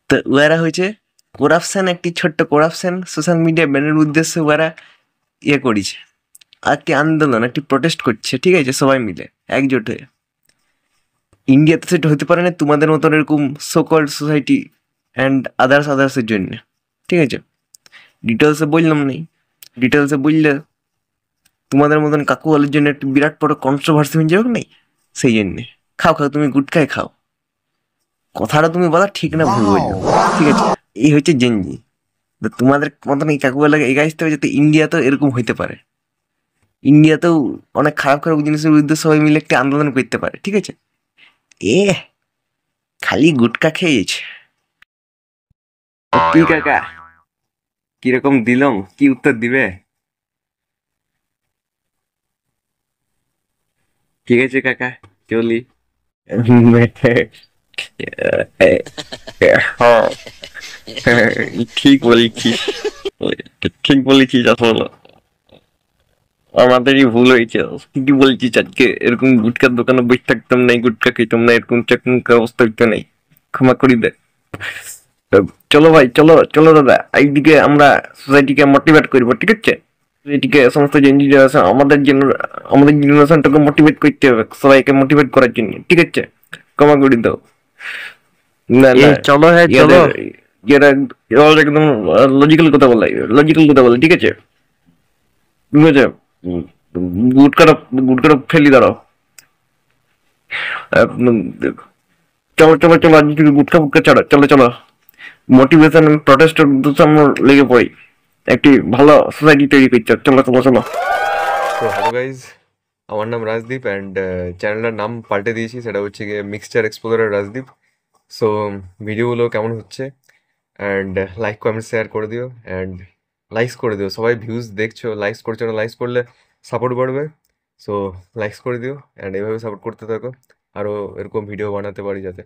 তো ওরা হয়েছে করাপশন, একটি ছোট্ট করাপশন সোশ্যাল মিডিয়া ব্যানের উদ্দেশ্যে ওরা ইয়ে করেছে, একটি আন্দোলন, একটি প্রটেস্ট করছে, ঠিক আছে, সবাই মিলে একজোট হয়ে। ইন্ডিয়াতে সেটা হতে পারে না তোমাদের মতন এরকম সোকল্ড সোসাইটি অ্যান্ড আদার্সের জন্য, ঠিক আছে। ডিটেলসে বললাম নেই, ডিটেলসে বললে তোমাদের মতন কাকুয়ালের জন্য একটি বিরাট বড় কন্ট্রোভার্সি হয়ে যাবে নেই, সেই জন্যে। খাও খাও, তুমি গুটকাই খাও। কথাটা তুমি বলা ঠিক না ভুল বললো, ঠিক আছে। এই হচ্ছে জেনজি। তোমাদের মতন এই কাকুয়ালাকে এগাইতে হবে যাতে ইন্ডিয়াতেও এরকম হইতে পারে, ইন্ডিয়াতেও অনেক খারাপ খারাপ জিনিসের বিরুদ্ধে সবাই মিলে একটি আন্দোলন করতে পারে, ঠিক আছে। এ খালি গুটকা খেয়েছে। কি কাকা, কিরকম দিলাম, কি উত্তর দিবে? ঠিক আছে কাকা, চলি। হ্যাঁ, ঠিক বলেছিস, ঠিক বলেছিস। আসলে আমাদেরই ভুল হয়েছে, ঠিকই বলছিস। আজকে এরকম গুটকার দোকানে বসে থাকতাম না, গুটকা খেতাম না, এরকম চাকমুখের অবস্থা হইতো নাই। ক্ষমা করি দে। চলো ভাই, চলো চলো দাদা, এইদিকে আমরা সোসাইটিকে মোটিভেট করবো, ঠিক আছে। সোসাইটিকে, সমস্ত জেনারেশন, আমাদের জেনারেশনটাকে মোটিভেট করতে হবে, সবাইকে মোটিভেট করার জন্য, ঠিক আছে। ক্ষমা করে দাও। না না, চলো হ্যাঁ চলো। ইয়ারা ইয়ারা একদম লজিক্যাল কথা বলে, লজিক্যাল কথা বলে, ঠিক আছে, ঠিক আছে। গুটকাটা গুটকাটা ফেলি দাঁড়াও। চলো চলো চলো, আজ থেকে গুটকা ফুটকা ছাড়ো, চলো চলো। মোটিভেশন প্রটেস্টের উদ্দেশ্যে আমরা লেগে পড়ি, একটি ভালো সোসাইটি তৈরি করতে, চলো চলো চলো। তো হ্যালো গাইজ, আমার নাম রাজদীপ অ্যান্ড চ্যানেলটার নাম পাল্টে দিয়েছি, সেটা হচ্ছে গিয়ে মিক্সচার এক্সপ্লোরার রাজদীপ। সো ভিডিওগুলো কেমন হচ্ছে অ্যান্ড লাইক কমেন্ট শেয়ার করে দিও অ্যান্ড লাইকস করে দিও। সবাই ভিউজ দেখছো, লাইকস করছো না, লাইকস করলে সাপোর্ট বাড়বে। সো লাইকস করে দিও অ্যান্ড এভাবে সাপোর্ট করতে থাকো, আরও এরকম ভিডিও বানাতে পারি যাতে।